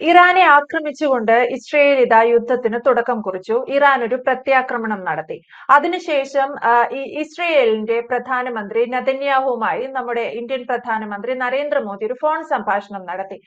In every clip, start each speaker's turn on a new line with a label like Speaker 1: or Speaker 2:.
Speaker 1: ഇറാനെ ആക്രമിച്ചുകൊണ്ട് ഇസ്രയേൽ യുദ്ധത്തിന് തുടക്കം കുറിച്ചു. ഇറാൻ ഒരു പ്രത്യാക്രമണം നടത്തി. അതിനുശേഷം ഇസ്രയേലിന്റെ പ്രധാനമന്ത്രി നെതന്യാഹുവുമായി നമ്മുടെ ഇന്ത്യൻ പ്രധാനമന്ത്രി നരേന്ദ്രമോദി ഒരു ഫോൺ സംഭാഷണം നടത്തി.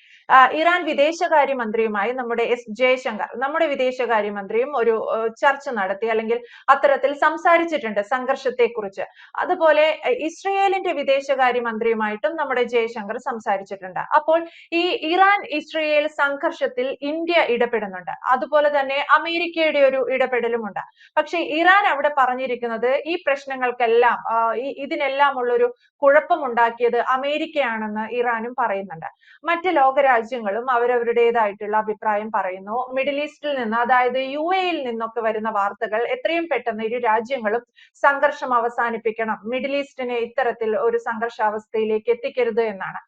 Speaker 1: ഇറാൻ വിദേശകാര്യമന്ത്രിയുമായി നമ്മുടെ എസ് ജയശങ്കർ, നമ്മുടെ വിദേശകാര്യമന്ത്രിയും ഒരു ചർച്ച നടത്തി, അല്ലെങ്കിൽ അത്തരത്തിൽ സംസാരിച്ചിട്ടുണ്ട് സംഘർഷത്തെക്കുറിച്ച്. അതുപോലെ ഇസ്രയേലിന്റെ വിദേശകാര്യമന്ത്രിയുമായിട്ടും നമ്മുടെ ജയശങ്കർ സംസാരിച്ചിട്ടുണ്ട്. അപ്പോൾ ഈ ഇറാൻ ഇസ്രയേൽ സംഘർഷത്തിൽ ഇന്ത്യ ഇടപെടുന്നുണ്ട്. അതുപോലെ തന്നെ അമേരിക്കയുടെ ഒരു ഇടപെടലുമുണ്ട്. പക്ഷെ ഇറാൻ അവിടെ പറഞ്ഞിരിക്കുന്നത് ഈ പ്രശ്നങ്ങൾക്കെല്ലാം ഇതിനെല്ലാം ഉള്ളൊരു കുഴപ്പമുണ്ടാക്കിയത് അമേരിക്കയാണെന്ന് ഇറാനും പറയുന്നുണ്ട്. മറ്റ് ലോകരാജ്യങ്ങളും അവരവരുടേതായിട്ടുള്ള അഭിപ്രായം പറയുന്നു. മിഡിൽ ഈസ്റ്റിൽ നിന്ന്, അതായത് UAE-യിൽ നിന്നൊക്കെ വരുന്ന വാർത്തകൾ എത്രയും പെട്ടെന്ന് ഇരു രാജ്യങ്ങളും സംഘർഷം അവസാനിപ്പിക്കണം, മിഡിൽ ഈസ്റ്റിനെ ഇത്തരത്തിൽ ഒരു സംഘർഷാവസ്ഥയിലേക്ക് എത്തിക്കരുത് എന്നാണ്.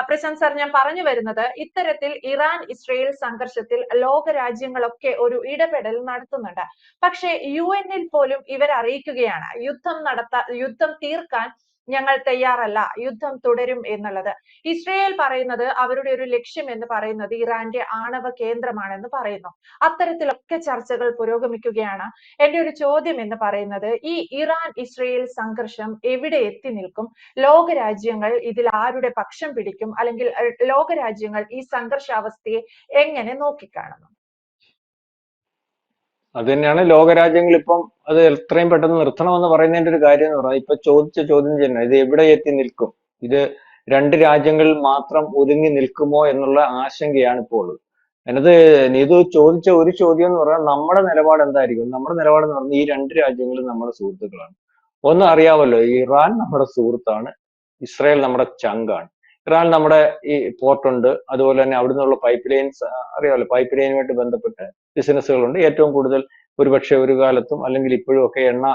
Speaker 1: പ്രശാന്ത് സാർ, ഞാൻ പറഞ്ഞു വരുന്നത് ഇത്തരത്തിൽ ഇറാൻ ഇസ്രയേൽ സംഘർഷത്തിൽ ലോകരാജ്യങ്ങളൊക്കെ ഒരു ഇടപെടൽ നടത്തുന്നുണ്ട്. പക്ഷേ UN-ൽ പോലും ഇവർ അറിയിക്കുകയാണ് യുദ്ധം തീർക്കാൻ ഞങ്ങൾ തയ്യാറല്ല, യുദ്ധം തുടരും എന്നുള്ളത്. ഇസ്രയേൽ പറയുന്നത് അവരുടെ ഒരു ലക്ഷ്യം എന്ന് പറയുന്നത് ഇറാന്റെ ആണവ കേന്ദ്രമാണെന്ന് പറയുന്നു. അത്തരത്തിലൊക്കെ ചർച്ചകൾ പുരോഗമിക്കുകയാണ്. എന്റെ ഒരു ചോദ്യം എന്ന് പറയുന്നത്, ഈ ഇറാൻ ഇസ്രയേൽ സംഘർഷം എവിടെ എത്തി നിൽക്കും? ലോകരാജ്യങ്ങൾ ഇതിൽ ആരുടെ പക്ഷം പിടിക്കും? അല്ലെങ്കിൽ ലോകരാജ്യങ്ങൾ ഈ സംഘർഷാവസ്ഥയെ എങ്ങനെ നോക്കിക്കാണുന്നു?
Speaker 2: അത് തന്നെയാണ് ലോകരാജ്യങ്ങൾ ഇപ്പം അത് എത്രയും പെട്ടെന്ന് നിർത്തണമെന്ന് പറയുന്നതിന്റെ ഒരു കാര്യം എന്ന് പറഞ്ഞാൽ, ഇപ്പൊ ചോദിച്ച ചോദ്യം തന്നെ, ഇത് എവിടെ എത്തി നിൽക്കും, ഇത് രണ്ട് രാജ്യങ്ങളിൽ മാത്രം ഒതുങ്ങി നിൽക്കുമോ എന്നുള്ള ആശങ്കയാണ് ഇപ്പോൾ ഉള്ളത്. അതിനകത്ത് നീതു ചോദിച്ച ഒരു ചോദ്യം എന്ന് പറഞ്ഞാൽ നമ്മുടെ നിലപാട് എന്തായിരിക്കും. നമ്മുടെ നിലപാട് എന്ന് പറഞ്ഞാൽ ഈ രണ്ട് രാജ്യങ്ങളും നമ്മുടെ സുഹൃത്തുക്കളാണ്. ഒന്ന് അറിയാമല്ലോ, ഇറാൻ നമ്മുടെ സുഹൃത്താണ്, ഇസ്രായേൽ നമ്മുടെ ചങ്കാണ്. ഇറാൻ നമ്മുടെ ഈ പോർട്ടുണ്ട്, അതുപോലെ തന്നെ അവിടെ നിന്നുള്ള പൈപ്പ് ലൈൻസ് അറിയാമല്ലോ, പൈപ്പ് ലൈനുമായിട്ട് ബന്ധപ്പെട്ട് ബിസിനസ്സുകളുണ്ട്. ഏറ്റവും കൂടുതൽ ഒരുപക്ഷെ ഒരു കാലത്തും അല്ലെങ്കിൽ ഇപ്പോഴും ഒക്കെ എണ്ണ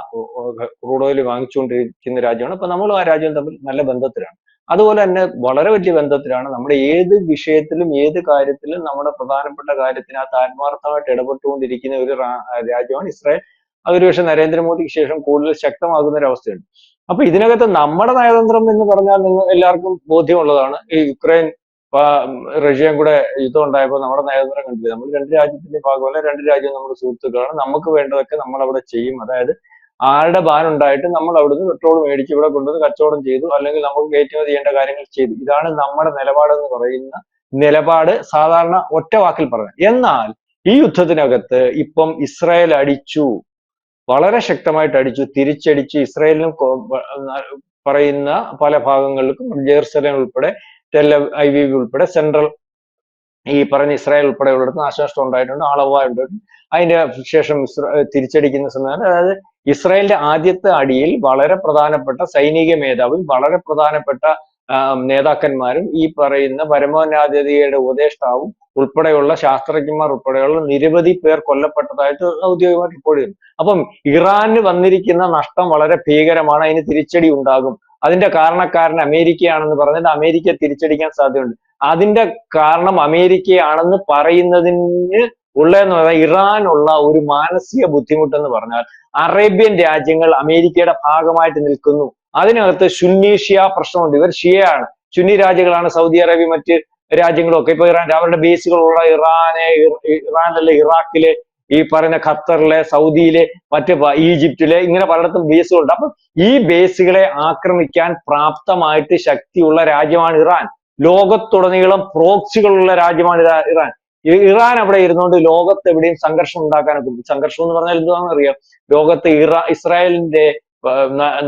Speaker 2: ക്രൂഡ് ഓയിൽ വാങ്ങിച്ചുകൊണ്ടിരിക്കുന്ന രാജ്യമാണ്. അപ്പൊ നമ്മളും ആ രാജ്യം തമ്മിൽ നല്ല ബന്ധത്തിലാണ്. അതുപോലെ തന്നെ വളരെ വലിയ ബന്ധത്തിലാണ്. നമ്മുടെ ഏത് വിഷയത്തിലും ഏത് കാര്യത്തിലും നമ്മുടെ പ്രധാനപ്പെട്ട കാര്യത്തിനകത്ത് ആത്മാർത്ഥമായിട്ട് ഇടപെട്ടുകൊണ്ടിരിക്കുന്ന ഒരു രാജ്യമാണ് ഇസ്രായേൽ. അതൊരു പക്ഷെ നരേന്ദ്രമോദിക്ക് ശേഷം കൂടുതൽ ശക്തമാകുന്ന ഒരു അവസ്ഥയുണ്ട്. അപ്പൊ ഇതിനകത്ത് നമ്മുടെ നയതന്ത്രം എന്ന് പറഞ്ഞാൽ നിങ്ങൾ എല്ലാവർക്കും ബോധ്യമുള്ളതാണ്. ഈ യുക്രൈൻ റഷ്യയും കൂടെ യുദ്ധം ഉണ്ടായപ്പോൾ നമ്മുടെ നയതന്ത്രം കണ്ടില്ല. നമ്മൾ രണ്ട് രാജ്യത്തിന്റെ ഭാഗമല്ല, രണ്ട് രാജ്യവും നമ്മുടെ സുഹൃത്തുക്കളാണ്. നമുക്ക് വേണ്ടതൊക്കെ നമ്മൾ അവിടെ ചെയ്യും. അതായത് ആരുടെ ബാൻ ഉണ്ടായിട്ട് നമ്മൾ അവിടുന്ന് പെട്രോൾ മേടിച്ച് ഇവിടെ കൊണ്ടുവന്ന് കച്ചവടം ചെയ്തു, അല്ലെങ്കിൽ നമുക്ക് കയറ്റുമതി ചെയ്യേണ്ട കാര്യങ്ങൾ ചെയ്തു. ഇതാണ് നമ്മുടെ നിലപാടെന്ന് പറയുന്ന നിലപാട് സാധാരണ ഒറ്റ വാക്കിൽ പറയാം. എന്നാൽ ഈ യുദ്ധത്തിനകത്ത് ഇപ്പം ഇസ്രായേൽ അടിച്ചു, വളരെ ശക്തമായിട്ട് അടിച്ചു, തിരിച്ചടിച്ച് ഇസ്രായേലിനും പറയുന്ന പല ഭാഗങ്ങളിലും ജെറുസലേം ഉൾപ്പെടെ ടെൽ-അവീവ് ഉൾപ്പെടെ സെൻട്രൽ ഈ പറഞ്ഞ ഇസ്രായേൽ ഉൾപ്പെടെയുള്ളിടത്ത് നാശനഷ്ടം ഉണ്ടായിട്ടുണ്ട്, ആളപായമുണ്ടായിട്ടുണ്ട്. അതിന്റെ ശേഷം തിരിച്ചടിക്കുന്ന സമയത്ത്, അതായത് ഇസ്രായേലിന്റെ ആദ്യത്തെ അടിയിൽ വളരെ പ്രധാനപ്പെട്ട സൈനിക മേധാവും വളരെ പ്രധാനപ്പെട്ട നേതാക്കന്മാരും ഈ പറയുന്ന പരമോന്നതയുടെ ഉപദേഷ്ടാവും ഉൾപ്പെടെയുള്ള ശാസ്ത്രജ്ഞന്മാർ ഉൾപ്പെടെയുള്ള നിരവധി പേർ കൊല്ലപ്പെട്ടതായിട്ട് ഔദ്യോഗികമായിട്ട് റിപ്പോർട്ട് ചെയ്യുന്നു. അപ്പം ഇറാന് വന്നിരിക്കുന്ന നഷ്ടം വളരെ ഭീകരമാണ്, അതിന് തിരിച്ചടി ഉണ്ടാകും. അതിന്റെ കാരണക്കാരൻ അമേരിക്കയാണെന്ന് പറഞ്ഞാൽ അമേരിക്ക തിരിച്ചടിക്കാൻ സാധ്യതയുണ്ട്. അതിന്റെ കാരണം അമേരിക്കയാണെന്ന് പറയുന്നതിന് ഉള്ളതെന്ന് പറഞ്ഞാൽ ഇറാനുള്ള ഒരു മാനസിക ബുദ്ധിമുട്ടെന്ന് പറഞ്ഞാൽ അറേബ്യൻ രാജ്യങ്ങൾ അമേരിക്കയുടെ ഭാഗമായിട്ട് നിൽക്കുന്നു. അതിനകത്ത് സുന്നി ഷിയ പ്രശ്നമുണ്ട്. ഇവർ ഷിയയാണ്, സുന്നി രാജ്യങ്ങളാണ് സൗദി അറേബ്യ മറ്റ് രാജ്യങ്ങളും ഒക്കെ. ഇപ്പൊ അവരുടെ ബേസുകളുള്ള ഇറാനല്ല ഇറാഖിലെ, ഈ പറയുന്ന ഖത്തറിലെ, സൗദിയിലെ, മറ്റ് ഈജിപ്തിലെ, ഇങ്ങനെ പലയിടത്തും ബേസുകളുണ്ട്. അപ്പൊ ഈ ബേസുകളെ ആക്രമിക്കാൻ പ്രാപ്തമായിട്ട് ശക്തിയുള്ള രാജ്യമാണ് ഇറാൻ. ലോകത്തുടനീളം പ്രോക്സികളുള്ള രാജ്യമാണ് ഇറാൻ. ഇറാൻ അവിടെ ഇരുന്നുകൊണ്ട് ലോകത്ത് എവിടെയും സംഘർഷം ഉണ്ടാക്കാനൊക്കെ, സംഘർഷം എന്ന് പറഞ്ഞാൽ എന്താണെന്ന് അറിയാം, ലോകത്ത് ഇസ്രായേലിന്റെ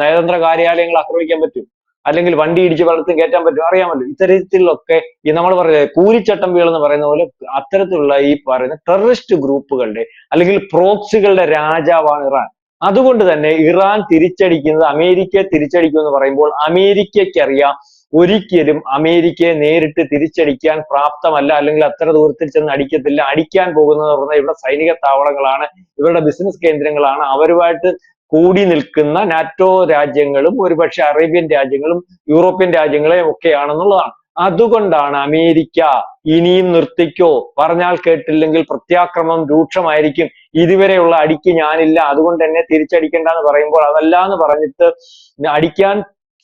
Speaker 2: നയതന്ത്ര കാര്യാലയങ്ങൾ ആക്രമിക്കാൻ പറ്റും, അല്ലെങ്കിൽ വണ്ടി ഇടിച്ച് പലർത്തും കയറ്റാൻ പറ്റും, അറിയാമല്ലോ. ഇത്തരത്തിലൊക്കെ ഈ നമ്മൾ പറയുന്നത് കൂലിച്ചട്ടം വീളെന്ന് പറയുന്ന പോലെ അത്തരത്തിലുള്ള ഈ പറയുന്ന ടെററിസ്റ്റ് ഗ്രൂപ്പുകളുടെ അല്ലെങ്കിൽ പ്രോക്സികളുടെ രാജാവാണ് ഇറാൻ. അതുകൊണ്ട് തന്നെ ഇറാൻ തിരിച്ചടിക്കുന്നത് അമേരിക്കയെ തിരിച്ചടിക്കും എന്ന് പറയുമ്പോൾ അമേരിക്കയ്ക്കറിയാം ഒരിക്കലും അമേരിക്കയെ നേരിട്ട് തിരിച്ചടിക്കാൻ പ്രാപ്തമല്ല, അല്ലെങ്കിൽ അത്ര ദൂരത്തിൽ ചെന്ന് അടിക്കത്തില്ല. അടിക്കാൻ പോകുന്നത് പറഞ്ഞാൽ ഇവിടെ സൈനിക താവളങ്ങളാണ്, ഇവരുടെ ബിസിനസ് കേന്ദ്രങ്ങളാണ്, അവരുമായിട്ട് കൂടി നിൽക്കുന്ന നാറ്റോ രാജ്യങ്ങളും ഒരുപക്ഷെ അറേബ്യൻ രാജ്യങ്ങളും യൂറോപ്യൻ രാജ്യങ്ങളെയും ഒക്കെയാണെന്നുള്ളതാണ്. അതുകൊണ്ടാണ് അമേരിക്ക ഇനിയും നിർത്തിക്കോ, പറഞ്ഞാൽ കേട്ടില്ലെങ്കിൽ പ്രത്യാക്രമണം രൂക്ഷമായിരിക്കും, ഇതുവരെയുള്ള അടിക്ക് ഞാനില്ല, അതുകൊണ്ട് എന്നെ തിരിച്ചടിക്കണ്ട എന്ന് പറയുമ്പോൾ അതല്ല എന്ന് പറഞ്ഞിട്ട് അടിക്കാൻ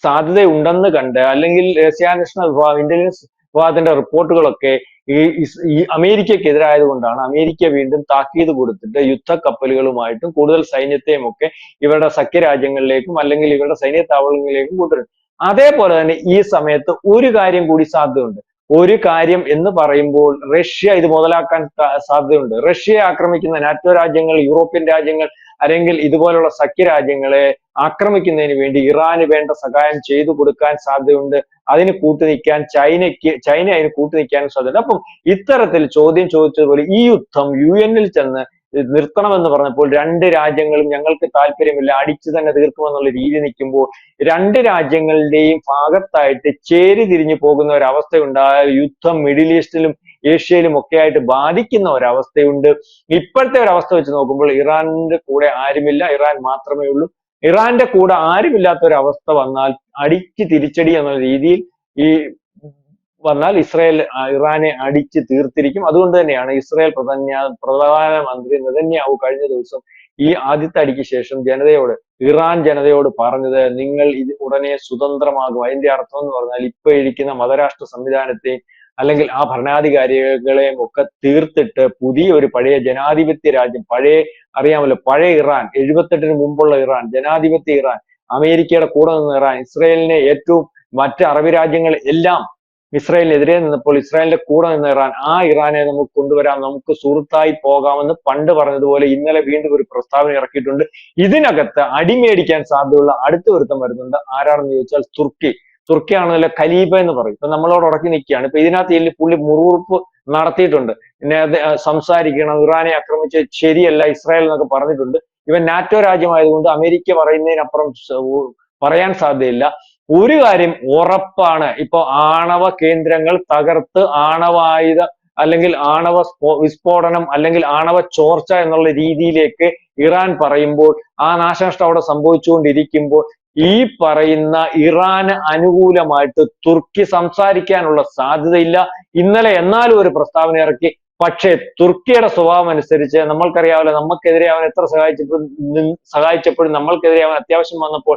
Speaker 2: സാധ്യതയുണ്ടെന്ന് കണ്ട്, അല്ലെങ്കിൽ രഹസ്യാന്വേഷണ വിഭാഗം ഇന്റലിജൻസ് വിവാദത്തിന്റെ റിപ്പോർട്ടുകളൊക്കെ ഈ അമേരിക്കക്കെതിരായത് കൊണ്ടാണ് അമേരിക്ക വീണ്ടും താക്കീത് കൊടുത്തിട്ട് യുദ്ധക്കപ്പലുകളുമായിട്ടും കൂടുതൽ സൈന്യത്തെയും ഒക്കെ ഇവരുടെ സഖ്യരാജ്യങ്ങളിലേക്കും അല്ലെങ്കിൽ ഇവരുടെ സൈന്യ താവളങ്ങളിലേക്കും കൊണ്ടുവരും. അതേപോലെ തന്നെ ഈ സമയത്ത് ഒരു കാര്യം കൂടി സാധ്യതയുണ്ട്. ഒരു കാര്യം എന്ന് പറയുമ്പോൾ റഷ്യ ഇത് മുതലാക്കാൻ സാധ്യതയുണ്ട്. റഷ്യയെ ആക്രമിക്കുന്ന നാറ്റോ രാജ്യങ്ങൾ, യൂറോപ്യൻ രാജ്യങ്ങൾ അല്ലെങ്കിൽ ഇതുപോലുള്ള സഖ്യരാജ്യങ്ങളെ ആക്രമിക്കുന്നതിന് വേണ്ടി ഇറാന് വേണ്ട സഹായം ചെയ്തു കൊടുക്കാൻ സാധ്യതയുണ്ട്. അതിന് കൂട്ടുനിൽക്കാൻ ചൈന അതിന് കൂട്ടുനിൽക്കാനും സാധ്യതയുണ്ട്. അപ്പം ഇത്തരത്തിൽ ചോദ്യം ചോദിച്ചതുപോലെ ഈ യുദ്ധം UN-ൽ ചെന്ന് നിർത്തണമെന്ന് പറഞ്ഞപ്പോൾ രണ്ട് രാജ്യങ്ങളും ഞങ്ങൾക്ക് താല്പര്യമില്ല, അടിച്ചു തന്നെ തീർക്കുമെന്നുള്ള രീതി നിൽക്കുമ്പോൾ രണ്ട് രാജ്യങ്ങളുടെയും ഭാഗത്തായിട്ട് ചേരി തിരിഞ്ഞു പോകുന്ന ഒരവസ്ഥയുണ്ടായ യുദ്ധം മിഡിൽ ഈസ്റ്റിലും ഏഷ്യയിലും ഒക്കെ ആയിട്ട് ബാധിക്കുന്ന ഒരവസ്ഥയുണ്ട്. ഇപ്പോഴത്തെ ഒരവസ്ഥ വെച്ച് നോക്കുമ്പോൾ ഇറാന്റെ കൂടെ ആരുമില്ല, ഇറാൻ മാത്രമേ ഉള്ളൂ. ഇറാന്റെ കൂടെ ആരുമില്ലാത്ത ഒരു അവസ്ഥ വന്നാൽ അടിച്ച് തിരിച്ചടി എന്ന രീതിയിൽ ഈ വന്നാൽ ഇസ്രായേൽ ഇറാനെ അടിച്ച് തീർത്തിരിക്കും. അതുകൊണ്ട് തന്നെയാണ് ഇസ്രായേൽ പ്രധാനമന്ത്രി നെതന്യാഹു കഴിഞ്ഞ ദിവസം ഈ ആദ്യത്തെ അടിക്ക് ശേഷം ഇറാൻ ജനതയോട് പറഞ്ഞത്, നിങ്ങൾ ഇത് ഉടനെ സ്വതന്ത്രമാകും. അതിന്റെ അർത്ഥം എന്ന് പറഞ്ഞാൽ ഇപ്പൊ ഇരിക്കുന്ന മതരാഷ്ട്ര സംവിധാനത്തെയും അല്ലെങ്കിൽ ആ ഭരണാധികാരികളെയും ഒക്കെ തീർത്തിട്ട് പുതിയ ഒരു പഴയ ജനാധിപത്യ രാജ്യം, അറിയാമല്ലോ പഴയ ഇറാൻ, 78-ന് മുമ്പുള്ള ഇറാൻ, ജനാധിപത്യ ഇറാൻ, അമേരിക്കയുടെ കൂടെ നിന്ന് ഇറാൻ, ഇസ്രായേലിനെ ഏറ്റവും മറ്റ് അറബ് രാജ്യങ്ങൾ എല്ലാം ഇസ്രായേലിനെതിരെ നിന്നപ്പോൾ ഇസ്രായേലിന്റെ കൂടെ നിന്ന് ആ ഇറാനെ നമുക്ക് കൊണ്ടുവരാം, നമുക്ക് സുഹൃത്തായി പോകാമെന്ന് പണ്ട് പറഞ്ഞതുപോലെ ഇന്നലെ വീണ്ടും ഒരു പ്രസ്താവന ഇറക്കിയിട്ടുണ്ട്. ഇതിനകത്ത് അടിമേടിക്കാൻ സാധ്യതയുള്ള അടുത്ത ഒരുത്തം വരുന്നുണ്ട്. ആരാണെന്ന് ചോദിച്ചാൽ തുർക്കിയാണല്ലോ ഖലീഫ എന്ന് പറയും. ഇപ്പൊ നമ്മളോട് ഉറക്കി നിൽക്കുകയാണ്. ഇപ്പൊ ഇതിനകത്ത് പുള്ളി മുറിവുറുപ്പ് നടത്തിയിട്ടുണ്ട്. പിന്നെ സംസാരിക്കണം, ഇറാനെ ആക്രമിച്ച് ശരിയല്ല ഇസ്രായേൽ എന്നൊക്കെ പറഞ്ഞിട്ടുണ്ട്. ഇവൻ നാറ്റോ രാജ്യമായതുകൊണ്ട് അമേരിക്ക പറയുന്നതിനപ്പുറം പറയാൻ സാധ്യതയില്ല. ഒരു കാര്യം ഉറപ്പാണ്, ഇപ്പൊ ആണവ കേന്ദ്രങ്ങൾ തകർത്ത് ആണവായുധ അല്ലെങ്കിൽ ആണവ വിസ്ഫോടനം അല്ലെങ്കിൽ ആണവ ചോർച്ച എന്നുള്ള രീതിയിലേക്ക് ഇറാൻ പറയുമ്പോൾ ആ നാശനഷ്ടം അവിടെ സംഭവിച്ചുകൊണ്ടിരിക്കുമ്പോൾ ഈ പറയുന്ന ഇറാന് അനുകൂലമായിട്ട് തുർക്കി സംസാരിക്കാനുള്ള സാധ്യതയില്ല. ഇന്നലെ എന്നാലും ഒരു പ്രസ്താവന ഇറക്കി. പക്ഷേ തുർക്കിയുടെ സ്വഭാവം അനുസരിച്ച് നമ്മൾക്കറിയാമല്ലോ, നമുക്കെതിരെ അവൻ എത്ര സഹായിച്ചപ്പോഴും നമ്മൾക്കെതിരെ അവൻ അത്യാവശ്യം വന്നപ്പോൾ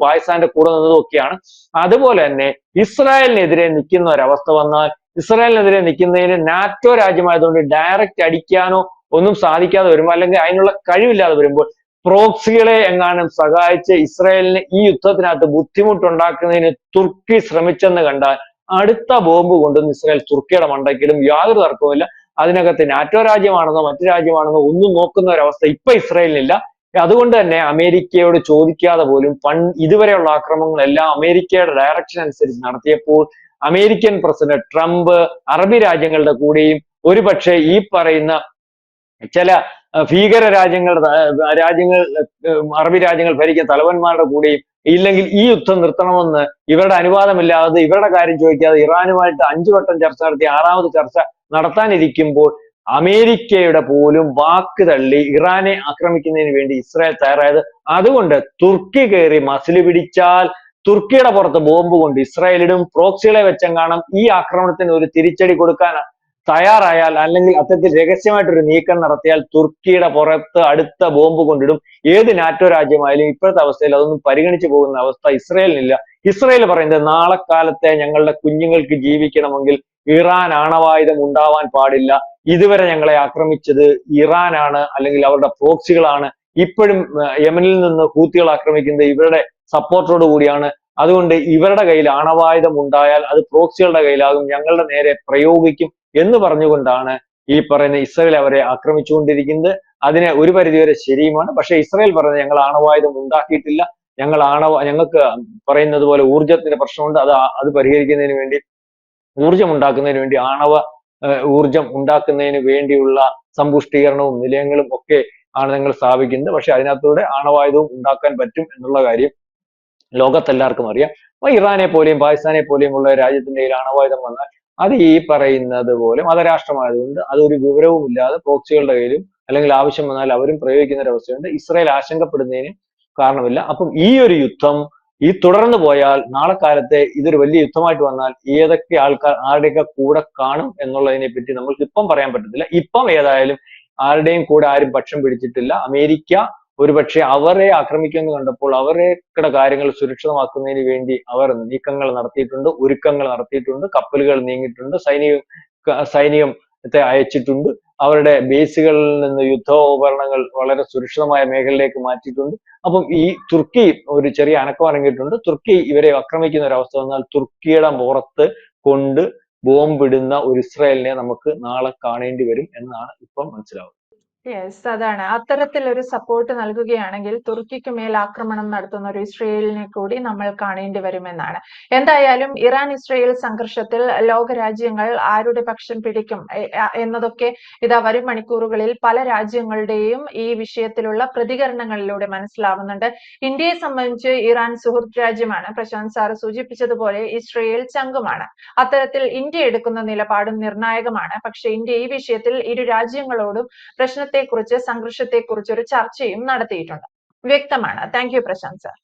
Speaker 2: പാകിസ്ഥാന്റെ കൂടെ നിന്നതും ഒക്കെയാണ്. അതുപോലെ തന്നെ ഇസ്രായേലിനെതിരെ നിൽക്കുന്ന ഒരവസ്ഥ വന്നാൽ ഇസ്രായേലിനെതിരെ നിൽക്കുന്നതിന് നാറ്റോ രാജ്യമായതുകൊണ്ട് ഡയറക്റ്റ് അടിക്കാനോ ഒന്നും സാധിക്കാതെ വരുമ്പോൾ അല്ലെങ്കിൽ അതിനുള്ള കഴിവില്ലാതെ വരുമ്പോൾ പ്രോക്സികളെ എങ്ങാനും സഹായിച്ച് ഇസ്രായേലിന് ഈ യുദ്ധത്തിനകത്ത് ബുദ്ധിമുട്ടുണ്ടാക്കുന്നതിന് തുർക്കി ശ്രമിച്ചെന്ന് കണ്ടാൽ അടുത്ത ബോംബ് കൊണ്ടുവന്ന് ഇസ്രായേൽ തുർക്കിയുടെ മണ്ടയ്ക്കിലും യാതൊരു തർക്കവുമില്ല. അതിനകത്ത് നാറ്റോ രാജ്യമാണെന്നോ മറ്റു രാജ്യമാണെന്നോ ഒന്നും നോക്കുന്ന ഒരവസ്ഥ ഇപ്പൊ ഇസ്രായേലിനില്ല. അതുകൊണ്ട് തന്നെ അമേരിക്കയോട് ചോദിക്കാതെ പോലും ഇതുവരെയുള്ള ആക്രമണങ്ങളെല്ലാം അമേരിക്കയുടെ ഡയറക്ഷൻ അനുസരിച്ച് നടത്തിയപ്പോൾ അമേരിക്കൻ പ്രസിഡന്റ് ട്രംപ് അറബി രാജ്യങ്ങളുടെ കൂടെയും ഒരുപക്ഷെ ഈ പറയുന്ന ചില ഭീകര അറബി രാജ്യങ്ങൾ ഭരിക്കുന്ന തലവന്മാരുടെ കൂടെയും ഇല്ലെങ്കിൽ ഈ യുദ്ധം നിർത്തണമെന്ന് ഇവരുടെ അനുവാദമില്ലാതെ ഇവരുടെ കാര്യം ചോദിക്കാതെ ഇറാനുമായിട്ട് 5 വട്ടം ചർച്ച നടത്തി 6ാമത് ചർച്ച നടത്താനിരിക്കുമ്പോൾ അമേരിക്കയുടെ പോലും വാക്ക് തള്ളി ഇറാനെ ആക്രമിക്കുന്നതിന് വേണ്ടി ഇസ്രായേൽ തയ്യാറായത്. അതുകൊണ്ട് തുർക്കി കയറി മസിൽ പിടിച്ചാൽ തുർക്കിയുടെ പുറത്ത് ബോംബ് കൊണ്ട് ഇസ്രായേലിടും. പ്രോക്സികളെ വെച്ചെങ്ങാണം ഈ ആക്രമണത്തിന് ഒരു തിരിച്ചടി കൊടുക്കാൻ തയ്യാറായാൽ അല്ലെങ്കിൽ അത്തരത്തിൽ രഹസ്യമായിട്ടൊരു നീക്കം നടത്തിയാൽ തുർക്കിയുടെ പുറത്ത് അടുത്ത ബോംബ് കൊണ്ടിടും. ഏത് നാറ്റോ രാജ്യമായാലും ഇപ്പോഴത്തെ അവസ്ഥയിൽ അതൊന്നും പരിഗണിച്ചു പോകുന്ന അവസ്ഥ ഇസ്രായേലിനില്ല. ഇസ്രായേൽ പറയുന്നത് നാളെ കാലത്തെ ഞങ്ങളുടെ കുഞ്ഞുങ്ങൾക്ക് ജീവിക്കണമെങ്കിൽ ഇറാൻ ആണവായുധം ഉണ്ടാവാൻ പാടില്ല. ഇതുവരെ ഞങ്ങളെ ആക്രമിച്ചത് ഇറാനാണ് അല്ലെങ്കിൽ അവരുടെ പ്രോക്സികളാണ്. ഇപ്പോഴും യമനിൽ നിന്ന് ഹൂത്തികൾ ആക്രമിക്കുന്നത് ഇവരുടെ സപ്പോർട്ടോട് കൂടിയാണ്. അതുകൊണ്ട് ഇവരുടെ കയ്യിൽ ആണവായുധം ഉണ്ടായാൽ അത് പ്രോക്സികളുടെ കയ്യിലാകും, ഞങ്ങളുടെ നേരെ പ്രയോഗിക്കും എന്ന് പറഞ്ഞുകൊണ്ടാണ് ഈ പറയുന്ന ഇസ്രായേൽ അവരെ ആക്രമിച്ചുകൊണ്ടിരിക്കുന്നത്. അതിന് ഒരു പരിധിവരെ ശരിയുമാണ്. പക്ഷെ ഇസ്രായേൽ പറയുന്നത് ഞങ്ങൾ ആണവായുധം ഉണ്ടാക്കിയിട്ടില്ല, ഞങ്ങൾക്ക് പറയുന്നത് പോലെ ഊർജത്തിന്റെ പ്രശ്നമുണ്ട്, അത് പരിഹരിക്കുന്നതിന് വേണ്ടി ഊർജം ഉണ്ടാക്കുന്നതിന് വേണ്ടി ഊർജം ഉണ്ടാക്കുന്നതിന് വേണ്ടിയുള്ള സമ്പുഷ്ടീകരണവും നിലയങ്ങളും ഒക്കെ ആണ് ഞങ്ങൾ സ്ഥാപിക്കുന്നത്. പക്ഷെ അതിനകത്തൂടെ ആണവായുധവും ഉണ്ടാക്കാൻ പറ്റും എന്നുള്ള കാര്യം ലോകത്തെല്ലാവർക്കും അറിയാം. അപ്പൊ ഇറാനെ പോലെയും പാകിസ്ഥാനെ പോലെയും ഉള്ള രാജ്യത്തിന്റെ കയ്യിൽ ആണവായുധം വന്നാൽ അത് ഈ പറയുന്നത് പോലെ മതരാഷ്ട്രമായതുകൊണ്ട് അതൊരു വിവരവും ഇല്ലാതെ പ്രോക്സികളുടെ കയ്യിലും അല്ലെങ്കിൽ ആവശ്യം വന്നാൽ അവരും പ്രയോഗിക്കുന്ന ഒരവസ്ഥയുണ്ട്. ഇസ്രായേൽ ആശങ്കപ്പെടുന്നതിന് കാരണമില്ല. അപ്പം ഈ ഒരു യുദ്ധം തുടർന്ന് പോയാൽ നാളെ കാലത്തെ ഇതൊരു വലിയ യുദ്ധമായിട്ട് വന്നാൽ ഏതൊക്കെ ആൾക്കാർ ആരുടെയൊക്കെ കൂടെ കാണും എന്നുള്ളതിനെ പറ്റി നമ്മൾക്ക് ഇപ്പം പറയാൻ പറ്റത്തില്ല. ഇപ്പം ഏതായാലും ആരുടെയും കൂടെ ആരും പക്ഷം പിടിച്ചിട്ടില്ല. അമേരിക്ക ഒരുപക്ഷെ അവരെ ആക്രമിക്കുമെന്ന് കണ്ടപ്പോൾ അവരുടെ കാര്യങ്ങൾ സുരക്ഷിതമാക്കുന്നതിന് വേണ്ടി അവർ നീക്കങ്ങൾ നടത്തിയിട്ടുണ്ട്, ഒരുക്കങ്ങൾ നടത്തിയിട്ടുണ്ട്, കപ്പലുകൾ നീങ്ങിയിട്ടുണ്ട്, സൈന്യത്തെ അയച്ചിട്ടുണ്ട്, അവരുടെ ബേസുകളിൽ നിന്ന് യുദ്ധോപകരണങ്ങൾ വളരെ സുരക്ഷിതമായ മേഖലയിലേക്ക് മാറ്റിയിട്ടുണ്ട്. അപ്പം ഈ തുർക്കി ഒരു ചെറിയ അനക്കം ഇറങ്ങിയിട്ടുണ്ട്. തുർക്കി ഇവരെ ആക്രമിക്കുന്ന ഒരു അവസ്ഥ വന്നാൽ തുർക്കിയുടെ പുറത്ത് കൊണ്ട് ബോംബിടുന്ന ഒരു ഇസ്രായേലിനെ നമുക്ക് നാളെ കാണേണ്ടി വരും എന്നാണ് ഇപ്പം മനസ്സിലാവുന്നത്.
Speaker 1: യെസ്, അതാണ്. അത്തരത്തിലൊരു സപ്പോർട്ട് നൽകുകയാണെങ്കിൽ തുർക്കിക്ക് മേൽ ആക്രമണം നടത്തുന്ന ഒരു ഇസ്രയേലിനെ കൂടി നമ്മൾ കാണേണ്ടി വരുമെന്നാണ്. എന്തായാലും ഇറാൻ ഇസ്രയേൽ സംഘർഷത്തിൽ ലോകരാജ്യങ്ങൾ ആരുടെ പക്ഷം പിടിക്കും എന്നതൊക്കെ ഇതാ വരും മണിക്കൂറുകളിൽ പല രാജ്യങ്ങളുടെയും ഈ വിഷയത്തിലുള്ള പ്രതികരണങ്ങളിലൂടെ മനസ്സിലാവുന്നുണ്ട്. ഇന്ത്യയെ സംബന്ധിച്ച് ഇറാൻ സുഹൃത്ത് രാജ്യമാണ്. പ്രശാന്ത് സാർ സൂചിപ്പിച്ചതുപോലെ ഇസ്രയേൽ ചങ്കുമാണ്. അത്തരത്തിൽ ഇന്ത്യ എടുക്കുന്ന നിലപാടും നിർണായകമാണ്. പക്ഷെ ഇന്ത്യ ഈ വിഷയത്തിൽ ഇരു രാജ്യങ്ങളോടും പ്രശ്നത്തെക്കുറിച്ച്, സംഘർഷത്തെക്കുറിച്ച് ഒരു ചർച്ചയും നടത്തിയിട്ടുണ്ട്. വ്യക്തമാണ്. Thank you Prashant sir.